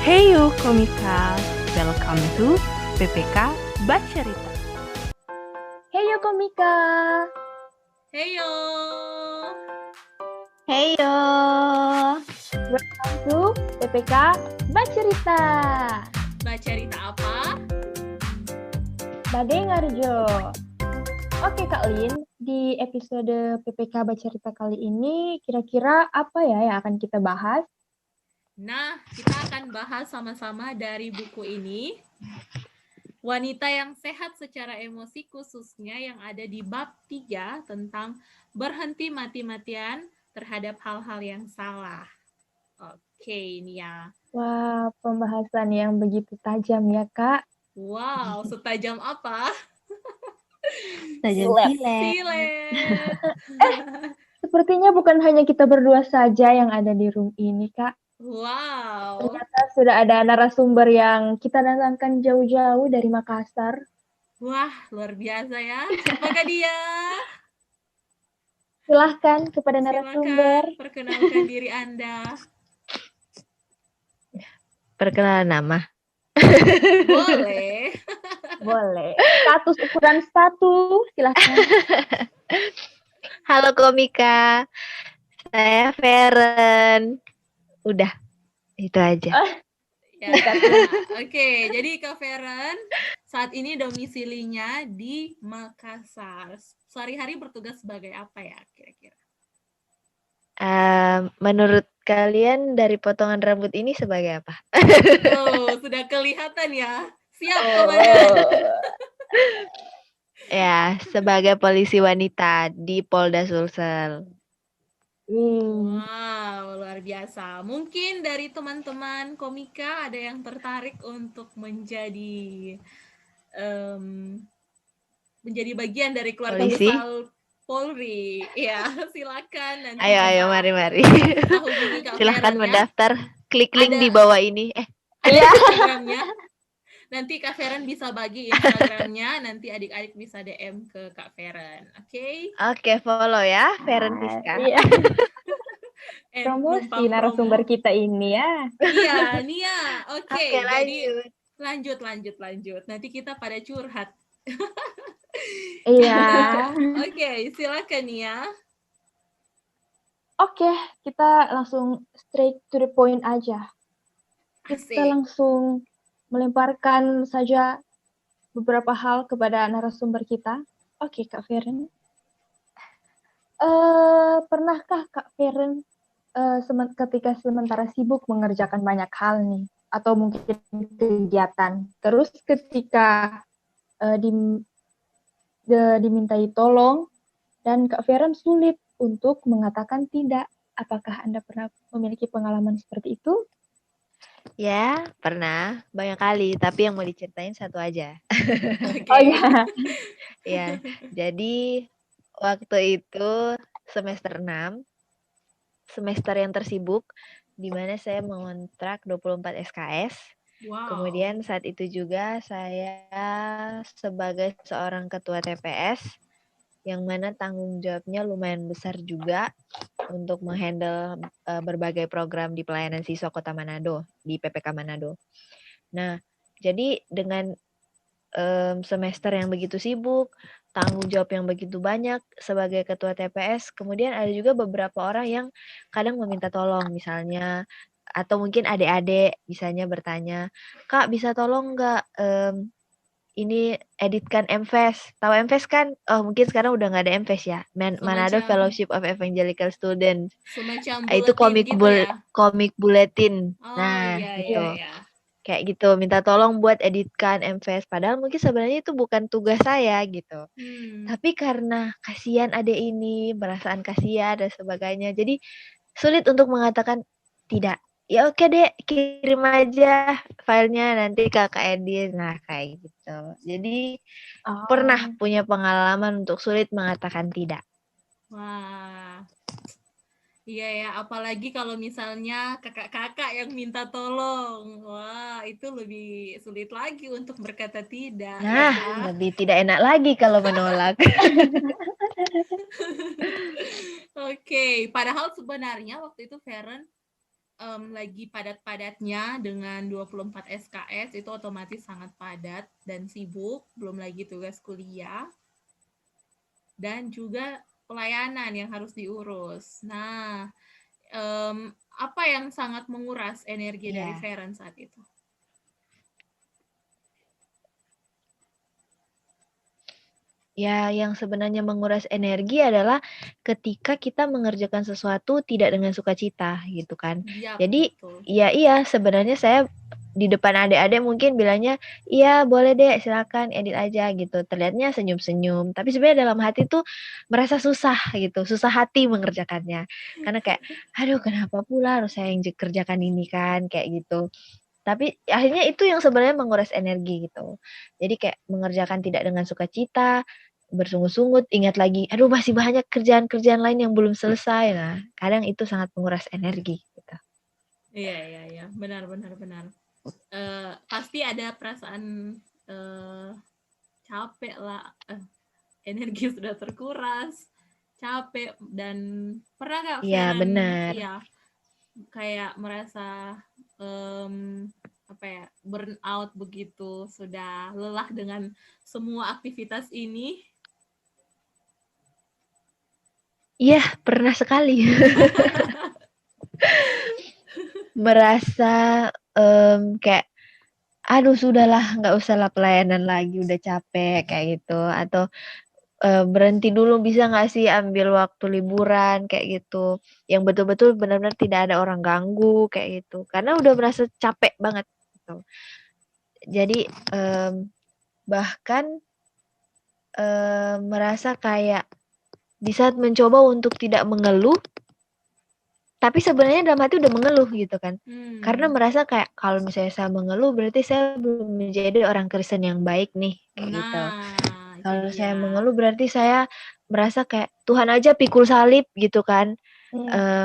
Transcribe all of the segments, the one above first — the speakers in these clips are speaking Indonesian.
Hey you komika, welcome to PPK Bacerita. Heyo komika. Heyo. Heyo. Welcome to PPK Bacerita. Bacerita apa? Bade Ngarjo. Oke Kak Lin, di episode PPK Bacerita kali ini kira-kira apa ya yang akan kita bahas? Nah, kita akan bahas sama-sama dari buku ini. Wanita yang sehat secara emosi khususnya yang ada di bab 3 tentang berhenti mati-matian terhadap hal-hal yang salah. Oke, Nia. Wah, pembahasan yang begitu tajam ya Kak. Wow, setajam apa? Tajam Silet. Sepertinya bukan hanya kita berdua saja yang ada di room ini Kak. Wow. Ternyata sudah ada narasumber yang kita datangkan jauh-jauh dari Makassar. Wah, luar biasa ya. Siapakah dia? Silahkan kepada narasumber. Silakan perkenalkan diri Anda. Perkenalan nama. Boleh. Boleh. Status ukuran status, silahkan. Halo komika, saya Feren. Udah, itu aja. Ya, Oke, jadi Kak Feren saat ini domisilinya di Makassar. Sehari-hari bertugas sebagai apa ya kira-kira? Menurut kalian dari potongan rambut ini sebagai apa? Oh, sudah kelihatan ya. Siap, komandan. Ya, sebagai polisi wanita di Polda Sulsel. Wow, luar biasa. Mungkin dari teman-teman komika ada yang tertarik untuk menjadi bagian dari keluarga Polisi? besar Polri. Ya, silakan nanti. Ayo, mari. kita hubungi Kak Silahkan Feren, mendaftar. Klik link Ada- di bawah ini. Ada Instagramnya. Nanti Kak Feren bisa bagi Instagramnya. Nanti adik-adik bisa DM ke Kak Feren. Oke? Oke, follow ya, Feren Fiska. Iya. Numpang Promosi narasumber promo. kita ini ya. Iya, Nia. Oke, jadi lanjut. lanjut. Nanti kita pada curhat. Iya. Oke, silakan Nia. Oke, kita langsung straight to the point aja. Asik. Kita langsung melemparkan saja beberapa hal kepada narasumber kita. Oke, Kak Feren. Pernahkah Kak Feren ketika sementara sibuk mengerjakan banyak hal nih, atau mungkin kegiatan, terus ketika dimintai tolong dan Kak Feren sulit untuk mengatakan tidak. Apakah Anda pernah memiliki pengalaman seperti itu? Ya, pernah. Banyak kali, tapi yang mau diceritain satu aja. Oke. Oh ya. Ya, jadi waktu itu semester 6, semester yang tersibuk, di mana saya mengontrak 24 SKS. Wow. Kemudian saat itu juga saya sebagai seorang ketua TPS, yang mana tanggung jawabnya lumayan besar juga untuk menghandle berbagai program di pelayanan siswa Kota Manado, di PPK Manado. Nah, jadi dengan semester yang begitu sibuk, tanggung jawab yang begitu banyak sebagai ketua TPS, kemudian ada juga beberapa orang yang kadang meminta tolong, misalnya, atau mungkin adik-adik misalnya bertanya, Kak bisa tolong nggak ini editkan MFES. Tahu MFES kan? Oh, mungkin sekarang udah nggak ada MFES ya. Manado Fellowship of Evangelical Students. Semacam Itu komik bulletin. Oh, nah, iya, gitu. iya. Kayak gitu, minta tolong buat editkan MFES. Padahal mungkin sebenarnya itu bukan tugas saya gitu. Tapi karena kasihan adek ini, perasaan kasihan dan sebagainya. Jadi sulit untuk mengatakan tidak. Ya oke deh, kirim aja filenya nanti kakak edit. Nah, kayak gitu. Jadi pernah punya pengalaman untuk sulit mengatakan tidak. Wah. Iya ya, apalagi kalau misalnya kakak-kakak yang minta tolong. Wah, itu lebih sulit lagi untuk berkata tidak. Nah, ya. lebih tidak enak lagi kalau menolak. Oke, padahal sebenarnya waktu itu Feren lagi padat-padatnya dengan 24 SKS, itu otomatis sangat padat dan sibuk, belum lagi tugas kuliah, dan juga pelayanan yang harus diurus. Nah, apa yang sangat menguras energi dari Iya. Feren saat itu? Ya, yang sebenarnya menguras energi adalah ketika kita mengerjakan sesuatu tidak dengan sukacita gitu kan. Iya, Jadi, betul. iya sebenarnya saya di depan adik-adik mungkin bilangnya, "Iya, boleh deh, silakan edit aja," gitu. Terlihatnya senyum-senyum, tapi sebenarnya dalam hati tuh merasa susah gitu, susah hati mengerjakannya. Karena kayak, "Aduh, kenapa pula harus saya yang kerjakan ini kan?" Kayak gitu. Tapi akhirnya itu yang sebenarnya menguras energi gitu. Jadi kayak mengerjakan tidak dengan sukacita, bersungut-sungut, ingat lagi, aduh masih banyak kerjaan-kerjaan lain yang belum selesai. Nah, kadang itu sangat menguras energi gitu. Iya, benar. Pasti ada perasaan capek lah, energi sudah terkuras, capek, dan pernah nggak Iya, Feren, benar. ya kayak merasa burn out begitu, sudah lelah dengan semua aktivitas ini? Iya, pernah sekali. Merasa kayak aduh sudahlah nggak usah lah pelayanan lagi udah capek kayak gitu atau berhenti dulu bisa nggak sih ambil waktu liburan kayak gitu yang betul-betul benar-benar tidak ada orang ganggu kayak gitu karena udah merasa capek banget gitu. Jadi bahkan merasa kayak di saat mencoba untuk tidak mengeluh tapi sebenarnya dalam hati udah mengeluh gitu kan. Karena merasa kayak kalau misalnya saya mengeluh berarti saya belum menjadi orang Kristen yang baik nih kayak gitu. Nah, itu Kalau saya dia. mengeluh berarti saya merasa kayak Tuhan aja pikul salib gitu kan.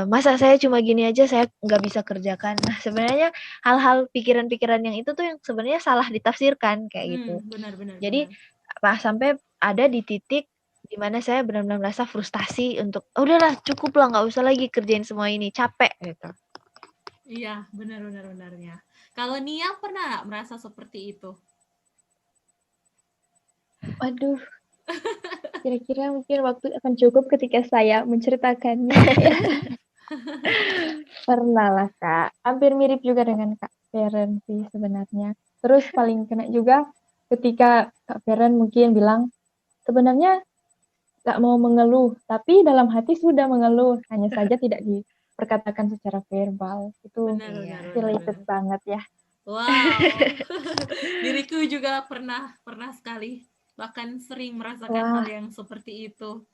Masa saya cuma gini aja saya nggak bisa kerjakan. Nah sebenarnya hal-hal pikiran-pikiran yang itu tuh yang sebenarnya salah ditafsirkan kayak gitu. Benar. Jadi sampai ada di titik dimana saya benar-benar merasa frustasi untuk udahlah cukup lah nggak usah lagi kerjain semua ini capek gitu. Iya, benarnya. Kalau Nia pernah nggak merasa seperti itu? Waduh, kira-kira mungkin waktu akan cukup ketika saya menceritakannya. Ya. Pernah lah, Kak. Hampir mirip juga dengan Kak Feren sih sebenarnya. Terus paling kena juga ketika Kak Feren mungkin bilang, sebenarnya nggak mau mengeluh, tapi dalam hati sudah mengeluh, hanya saja tidak diperkatakan secara verbal. Itu Benar. related banget ya. Wow, diriku juga pernah sekali, bahkan sering merasakan hal Wah, yang seperti itu.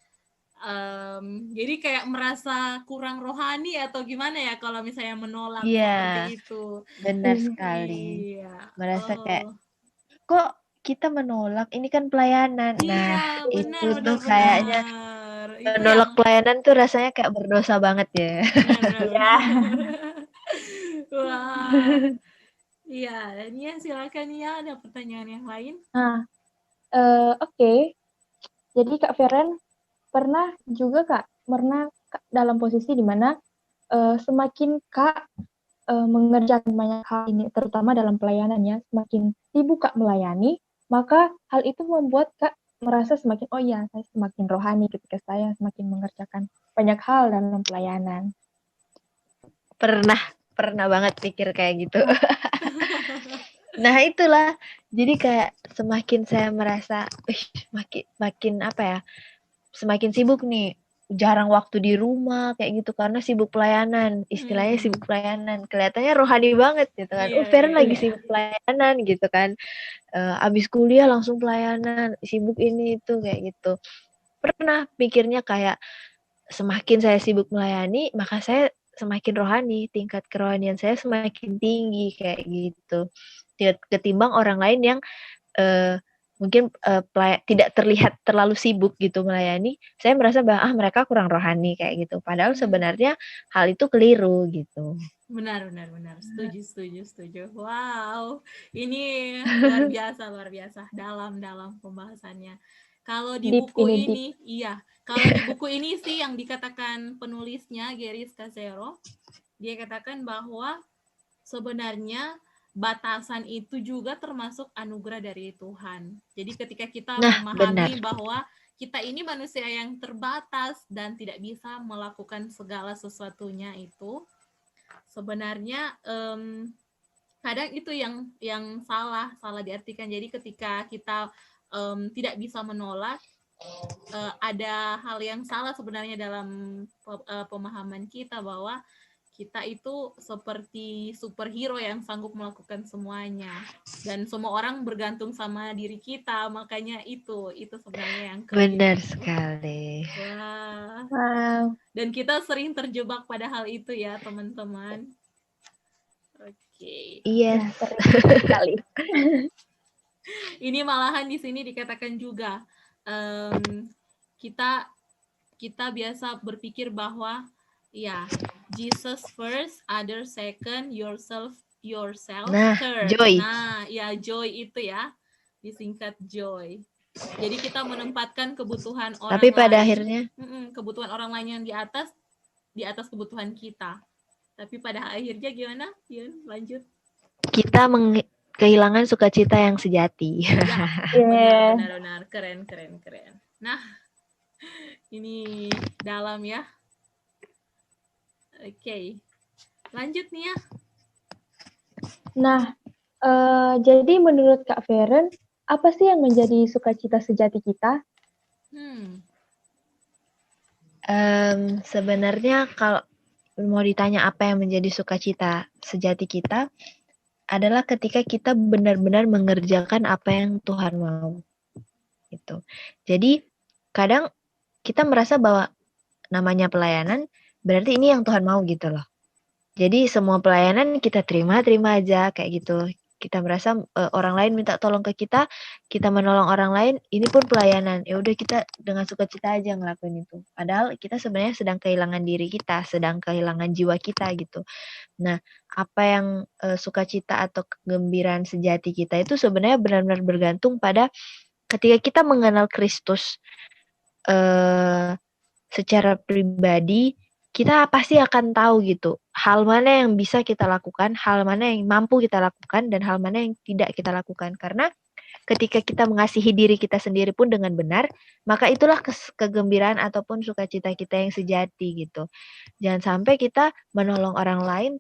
Jadi kayak merasa kurang rohani atau gimana ya kalau misalnya menolak seperti Iya, itu. benar sekali. Iya. Merasa kayak Oh. kok kita menolak ini kan pelayanan. Nah, Iya, itu tuh kayaknya benar. Itu menolak yang pelayanan tuh rasanya kayak berdosa banget ya. benar. ya. Wow. Iya, Nia silakan Nia, ada pertanyaan yang lain? Nah, oke. Jadi Kak Feren pernah juga pernah dalam posisi di mana semakin Kak mengerjakan banyak hal ini, terutama dalam pelayanannya, semakin sibuk Kak melayani, maka hal itu membuat Kak merasa semakin, oh iya, saya semakin rohani ketika saya semakin mengerjakan banyak hal dalam pelayanan. Pernah banget pikir kayak gitu. Nah itulah, jadi kayak semakin saya merasa, makin apa ya, semakin sibuk nih, jarang waktu di rumah kayak gitu karena sibuk pelayanan, istilahnya sibuk pelayanan, kelihatannya rohani banget gitu kan. Iya, Feren lagi Iya. sibuk pelayanan gitu kan, abis kuliah langsung pelayanan, sibuk ini itu kayak gitu. Pernah pikirnya kayak semakin saya sibuk melayani, maka saya semakin rohani, tingkat kerohanian saya semakin tinggi kayak gitu. Ketimbang orang lain yang mungkin tidak terlihat terlalu sibuk gitu melayani, saya merasa bahwa mereka kurang rohani kayak gitu. Padahal sebenarnya hal itu keliru gitu. Benar. Setuju. Wow, ini luar biasa, dalam pembahasannya. Kalau di Deep buku ini deep. ini, kalau di buku ini sih yang dikatakan penulisnya Gary Scacero, dia katakan bahwa sebenarnya batasan itu juga termasuk anugerah dari Tuhan. Jadi ketika kita Nah, benar. memahami bahwa kita ini manusia yang terbatas dan tidak bisa melakukan segala sesuatunya itu, sebenarnya kadang itu yang salah diartikan. Jadi ketika kita tidak bisa menolak, ada hal yang salah sebenarnya dalam pemahaman kita bahwa kita itu seperti superhero yang sanggup melakukan semuanya dan semua orang bergantung sama diri kita, makanya itu sebenarnya yang keliru. Benar sekali. Wah. Wow. Dan kita sering terjebak pada hal itu ya teman-teman. Oke. Iya. Ya, sering sekali. Ini malahan di sini dikatakan juga kita biasa berpikir bahwa ya Jesus first, other second, yourself Nah, third. joy. Nah, ya joy itu ya disingkat joy. Jadi kita menempatkan kebutuhan orang Tapi pada lain, akhirnya kebutuhan orang lain yang di atas kebutuhan kita. Tapi pada akhirnya gimana? Yun, lanjut. kita kehilangan sukacita yang sejati. Ya, benar. Keren. Nah, ini dalam ya. Oke. Lanjut nih ya. Nah, jadi menurut Kak Feren, apa sih yang menjadi sukacita sejati kita? Sebenarnya kalau mau ditanya apa yang menjadi sukacita sejati kita, adalah ketika kita benar-benar mengerjakan apa yang Tuhan mau. Gitu. Jadi kadang kita merasa bahwa namanya pelayanan berarti ini yang Tuhan mau gitu loh. Jadi semua pelayanan kita terima aja kayak gitu. Kita merasa orang lain minta tolong ke kita menolong orang lain, ini pun pelayanan. Ya udah kita dengan sukacita aja ngelakuin itu. Padahal kita sebenarnya sedang kehilangan diri kita, sedang kehilangan jiwa kita gitu. Nah, apa yang sukacita atau kegembiraan sejati kita itu sebenarnya benar-benar bergantung pada ketika kita mengenal Kristus secara pribadi, kita pasti akan tahu gitu hal mana yang bisa kita lakukan, hal mana yang mampu kita lakukan, dan hal mana yang tidak kita lakukan. Karena ketika kita mengasihi diri kita sendiri pun dengan benar, maka itulah kegembiraan ataupun sukacita kita yang sejati gitu. Jangan sampai kita menolong orang lain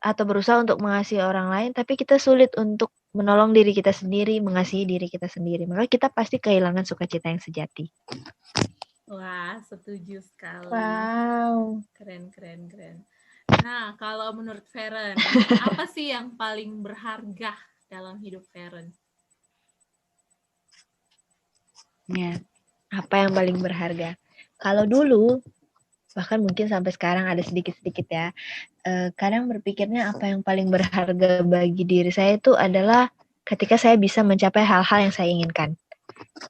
atau berusaha untuk mengasihi orang lain, tapi kita sulit untuk menolong diri kita sendiri, mengasihi diri kita sendiri. Maka kita pasti kehilangan sukacita yang sejati. Wah, setuju sekali. Wow. Keren. Nah, kalau menurut Feren, apa sih yang paling berharga dalam hidup Feren? Ya, apa yang paling berharga? Kalau dulu, bahkan mungkin sampai sekarang ada sedikit-sedikit ya, kadang berpikirnya apa yang paling berharga bagi diri saya itu adalah ketika saya bisa mencapai hal-hal yang saya inginkan.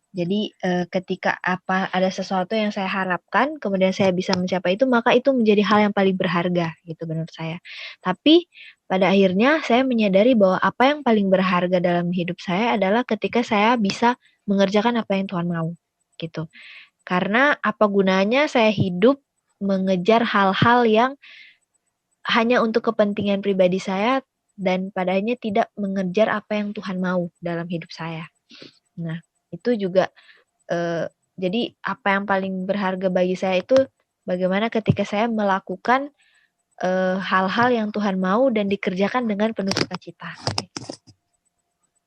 Jadi ketika ada sesuatu yang saya harapkan, kemudian saya bisa mencapai itu, maka itu menjadi hal yang paling berharga gitu menurut saya. Tapi pada akhirnya saya menyadari bahwa apa yang paling berharga dalam hidup saya adalah ketika saya bisa mengerjakan apa yang Tuhan mau gitu. Karena apa gunanya saya hidup mengejar hal-hal yang hanya untuk kepentingan pribadi saya dan pada akhirnya tidak mengejar apa yang Tuhan mau dalam hidup saya. Nah, itu juga jadi apa yang paling berharga bagi saya itu bagaimana ketika saya melakukan hal-hal yang Tuhan mau dan dikerjakan dengan penuh sukacita.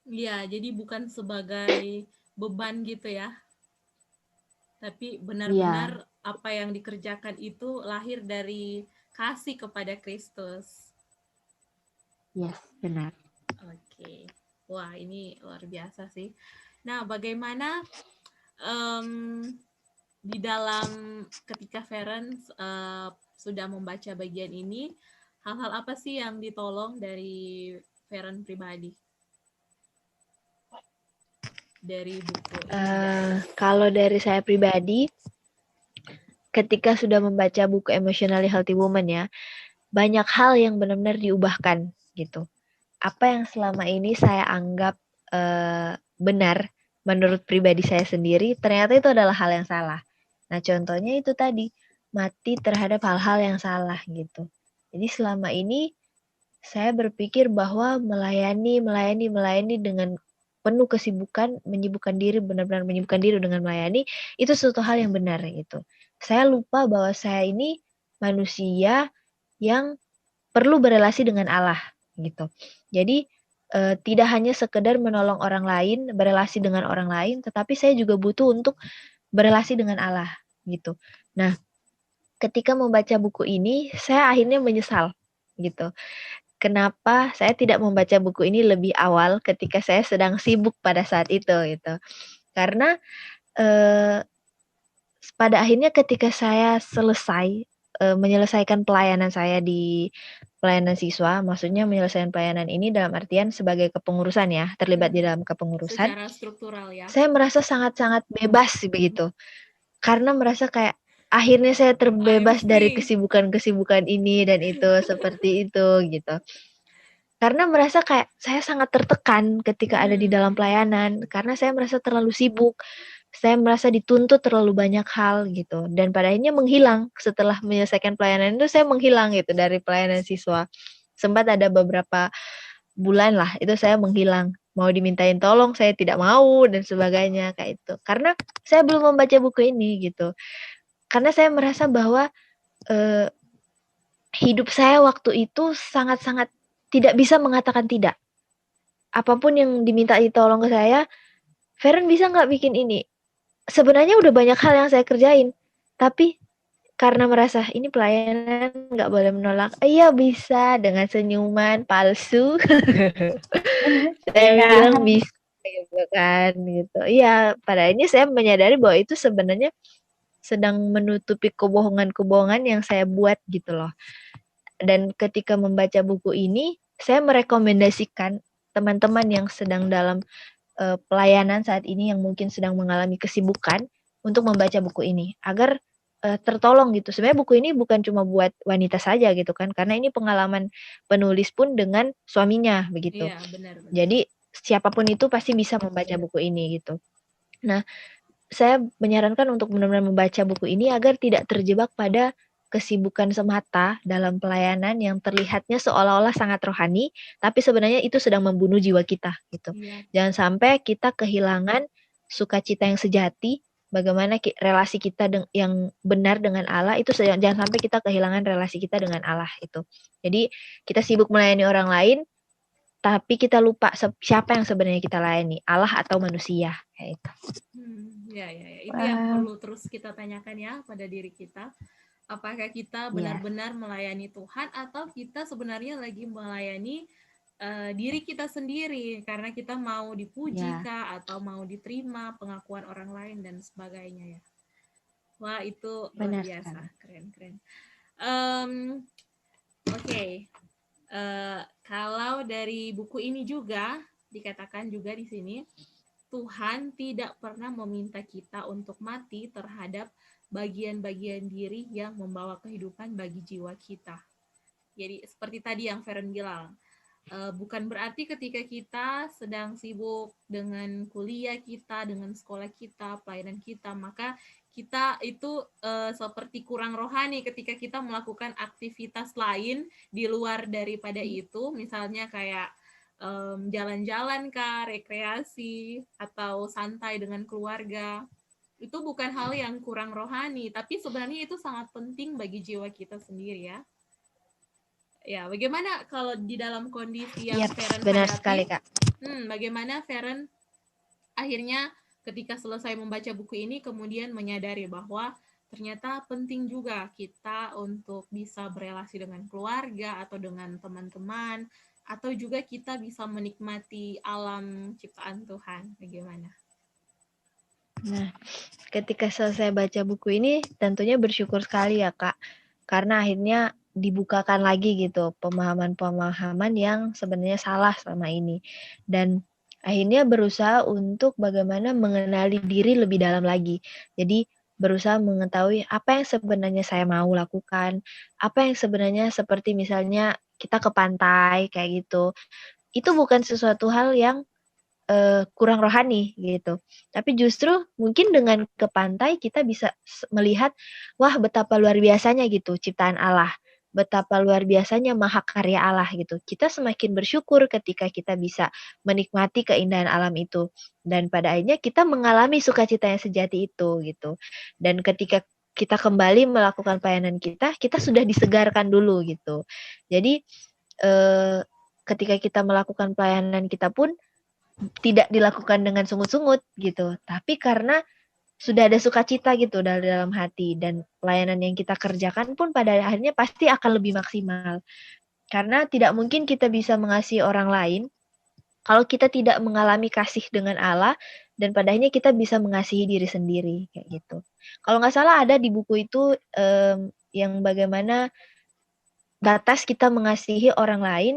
Iya, jadi bukan sebagai beban gitu ya. Tapi benar-benar apa yang dikerjakan itu lahir dari kasih kepada Kristus. Yes, benar. Oke. Wah, ini luar biasa sih. Nah, bagaimana di dalam ketika Feren sudah membaca bagian ini, hal-hal apa sih yang ditolong dari Feren pribadi? Dari buku ini? Kalau dari saya pribadi, ketika sudah membaca buku Emotionally Healthy Woman ya, banyak hal yang benar-benar diubahkan gitu. Apa yang selama ini saya anggap benar menurut pribadi saya sendiri, ternyata itu adalah hal yang salah. Nah, contohnya itu tadi, mati terhadap hal-hal yang salah gitu. Jadi selama ini saya berpikir bahwa melayani dengan penuh kesibukan, menyibukkan diri, benar-benar menyibukkan diri dengan melayani, itu suatu hal yang benar gitu. Saya lupa bahwa saya ini manusia yang perlu berelasi dengan Allah gitu. Jadi tidak hanya sekedar menolong orang lain, berelasi dengan orang lain, tetapi saya juga butuh untuk berelasi dengan Allah gitu. Nah, ketika membaca buku ini, saya akhirnya menyesal gitu. Kenapa saya tidak membaca buku ini lebih awal ketika saya sedang sibuk pada saat itu gitu. Karena pada akhirnya ketika saya selesai menyelesaikan pelayanan saya di pelayanan siswa, maksudnya menyelesaikan pelayanan ini dalam artian sebagai kepengurusan ya, terlibat di dalam kepengurusan. Secara struktural ya. Saya merasa sangat-sangat bebas begitu. Karena merasa kayak akhirnya saya terbebas dari kesibukan-kesibukan ini dan itu seperti itu gitu. Karena merasa kayak saya sangat tertekan ketika ada di dalam pelayanan karena saya merasa terlalu sibuk. Saya merasa dituntut terlalu banyak hal gitu dan pada akhirnya menghilang setelah menyelesaikan pelayanan itu saya menghilang gitu dari pelayanan siswa. Sempat ada beberapa bulan lah itu saya menghilang. Mau dimintain tolong saya tidak mau dan sebagainya kayak itu. Karena saya belum membaca buku ini gitu. Karena saya merasa bahwa hidup saya waktu itu sangat-sangat tidak bisa mengatakan tidak. Apapun yang diminta ditolong ke saya, Feren bisa nggak bikin ini? Sebenarnya udah banyak hal yang saya kerjain, tapi karena merasa ini pelayanan nggak boleh menolak. Iya bisa dengan senyuman palsu. Saya bilang bisa gitu kan gitu. Iya, pada ini saya menyadari bahwa itu sebenarnya sedang menutupi kebohongan-kebohongan yang saya buat gitu loh. Dan ketika membaca buku ini, saya merekomendasikan teman-teman yang sedang dalam pelayanan saat ini yang mungkin sedang mengalami kesibukan untuk membaca buku ini agar tertolong gitu. Sebenarnya buku ini bukan cuma buat wanita saja gitu kan, karena ini pengalaman penulis pun dengan suaminya begitu. Iya, benar. Jadi siapapun itu pasti bisa membaca buku ini gitu. Nah, saya menyarankan untuk benar-benar membaca buku ini agar tidak terjebak pada kesibukan semata dalam pelayanan yang terlihatnya seolah-olah sangat rohani, tapi sebenarnya itu sedang membunuh jiwa kita gitu. Iya. Jangan sampai kita kehilangan sukacita yang sejati, bagaimana relasi kita yang benar dengan Allah itu jangan sampai kita kehilangan relasi kita dengan Allah itu. Jadi kita sibuk melayani orang lain, tapi kita lupa siapa yang sebenarnya kita layani, Allah atau manusia kayak itu. Ya. Itu yang perlu terus kita tanyakan ya pada diri kita. Apakah kita benar-benar melayani Tuhan atau kita sebenarnya lagi melayani diri kita sendiri karena kita mau dipuji kah atau mau diterima pengakuan orang lain dan sebagainya ya. Wah, itu luar biasa. Keren. Oke. Kalau dari buku ini juga dikatakan juga di sini Tuhan tidak pernah meminta kita untuk mati terhadap bagian-bagian diri yang membawa kehidupan bagi jiwa kita. Jadi seperti tadi yang Feren bilang, bukan berarti ketika kita sedang sibuk dengan kuliah kita, dengan sekolah kita, pelayanan kita, maka kita itu seperti kurang rohani ketika kita melakukan aktivitas lain di luar daripada itu, misalnya kayak jalan-jalan kah, rekreasi, atau santai dengan keluarga. Itu bukan hal yang kurang rohani, tapi sebenarnya itu sangat penting bagi jiwa kita sendiri ya. Ya, bagaimana kalau di dalam kondisi yang Feren benar hadapi? Sekali, Kak. Bagaimana Feren akhirnya ketika selesai membaca buku ini kemudian menyadari bahwa ternyata penting juga kita untuk bisa berelasi dengan keluarga atau dengan teman-teman, atau juga kita bisa menikmati alam ciptaan Tuhan. Bagaimana? Nah, ketika selesai baca buku ini, tentunya bersyukur sekali ya, Kak. Karena akhirnya dibukakan lagi gitu, pemahaman-pemahaman yang sebenarnya salah selama ini. Dan akhirnya berusaha untuk bagaimana mengenali diri lebih dalam lagi. Jadi, berusaha mengetahui apa yang sebenarnya saya mau lakukan, apa yang sebenarnya seperti misalnya kita ke pantai, kayak gitu. Itu bukan sesuatu hal yang kurang rohani gitu. Tapi justru mungkin dengan ke pantai kita bisa melihat wah betapa luar biasanya gitu ciptaan Allah. betapa luar biasanya mahakarya Allah gitu. Kita semakin bersyukur ketika kita bisa menikmati keindahan alam itu. Dan pada akhirnya kita mengalami sukacita yang sejati itu gitu. Dan ketika kita kembali melakukan pelayanan kita sudah disegarkan dulu gitu. Jadi ketika kita melakukan pelayanan kita pun tidak dilakukan dengan sungut-sungut gitu. Tapi karena sudah ada sukacita gitu dalam hati, dan pelayanan yang kita kerjakan pun pada akhirnya pasti akan lebih maksimal. Karena tidak mungkin kita bisa mengasihi orang lain kalau kita tidak mengalami kasih dengan Allah, dan pada akhirnya kita bisa mengasihi diri sendiri kayak gitu. Kalau nggak salah ada di buku itu yang bagaimana batas kita mengasihi orang lain,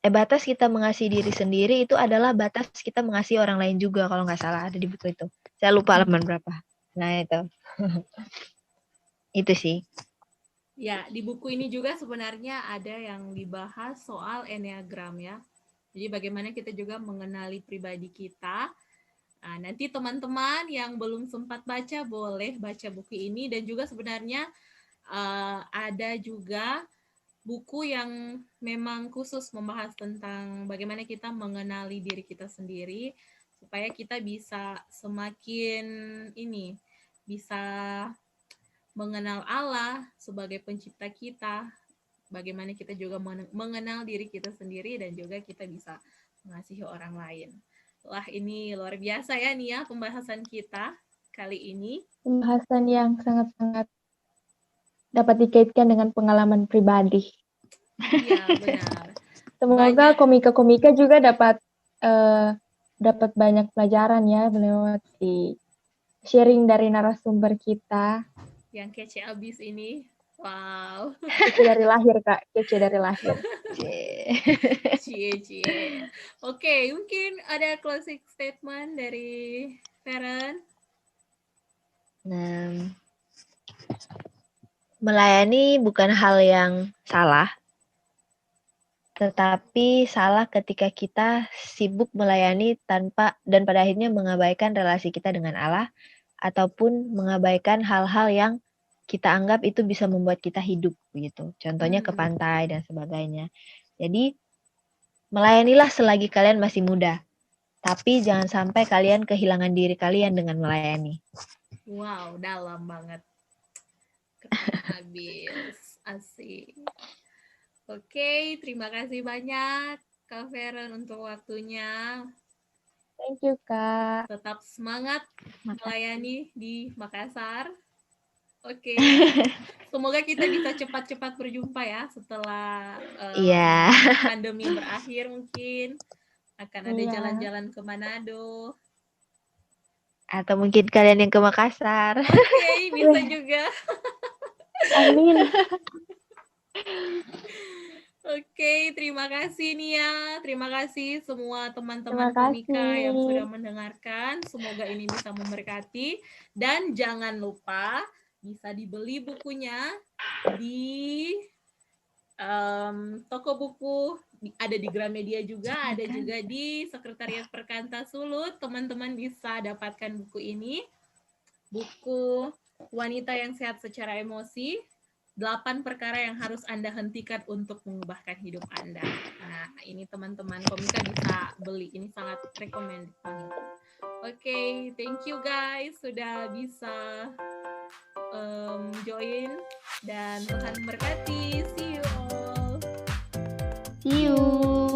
batas kita mengasihi diri sendiri itu adalah batas kita mengasihi orang lain juga, kalau nggak salah ada di buku itu. Saya lupa halaman berapa. Nah itu. Itu sih. Ya, di buku ini juga sebenarnya ada yang dibahas soal Enneagram ya. Jadi bagaimana kita juga mengenali pribadi kita. Nah, nanti teman-teman yang belum sempat baca boleh baca buku ini, dan juga sebenarnya ada juga buku yang memang khusus membahas tentang bagaimana kita mengenali diri kita sendiri supaya kita bisa semakin bisa mengenal Allah sebagai pencipta kita, bagaimana kita juga mengenal diri kita sendiri, dan juga kita bisa mengasihi orang lain. Wah, ini luar biasa ya Nia pembahasan kita kali ini. Pembahasan yang sangat-sangat dapat dikaitkan dengan pengalaman pribadi. Iya, benar. Semoga komika-komika juga dapat banyak pelajaran ya melewati sharing dari narasumber kita. Yang kece abis ini. Wow. Kece dari lahir, Kak. Kece dari lahir. Cie. Oke, mungkin ada closing statement dari Feren. Nah, melayani bukan hal yang salah, tetapi salah ketika kita sibuk melayani dan pada akhirnya mengabaikan relasi kita dengan Allah, ataupun mengabaikan hal-hal yang kita anggap itu bisa membuat kita hidup gitu. Contohnya ke pantai dan sebagainya. Jadi melayanilah selagi kalian masih muda. Tapi jangan sampai kalian kehilangan diri kalian dengan melayani. Wow, dalam banget. Keren habis. Asik. Oke, terima kasih banyak Kak Feren untuk waktunya. Thank you, Kak. Tetap semangat melayani di Makassar. Oke. Semoga kita bisa cepat-cepat berjumpa ya setelah pandemi berakhir, mungkin akan ada jalan-jalan ke Manado. Atau mungkin kalian yang ke Makassar. Oke, bisa juga. Amin. Oke, terima kasih Nia. Terima kasih semua teman-teman komika yang sudah mendengarkan. Semoga ini bisa memberkati. Dan jangan lupa bisa dibeli bukunya di toko buku, ada di Gramedia juga, ada juga di Sekretariat Perkanta Sulut. Teman-teman bisa dapatkan buku ini. Buku Wanita yang Sehat Secara Emosi, 8 perkara yang harus Anda hentikan untuk mengubahkan hidup Anda. Nah, ini teman-teman komika bisa beli. Ini sangat recommended banget. Oke, thank you guys sudah bisa join, dan Tuhan memberkati. See you all. See you.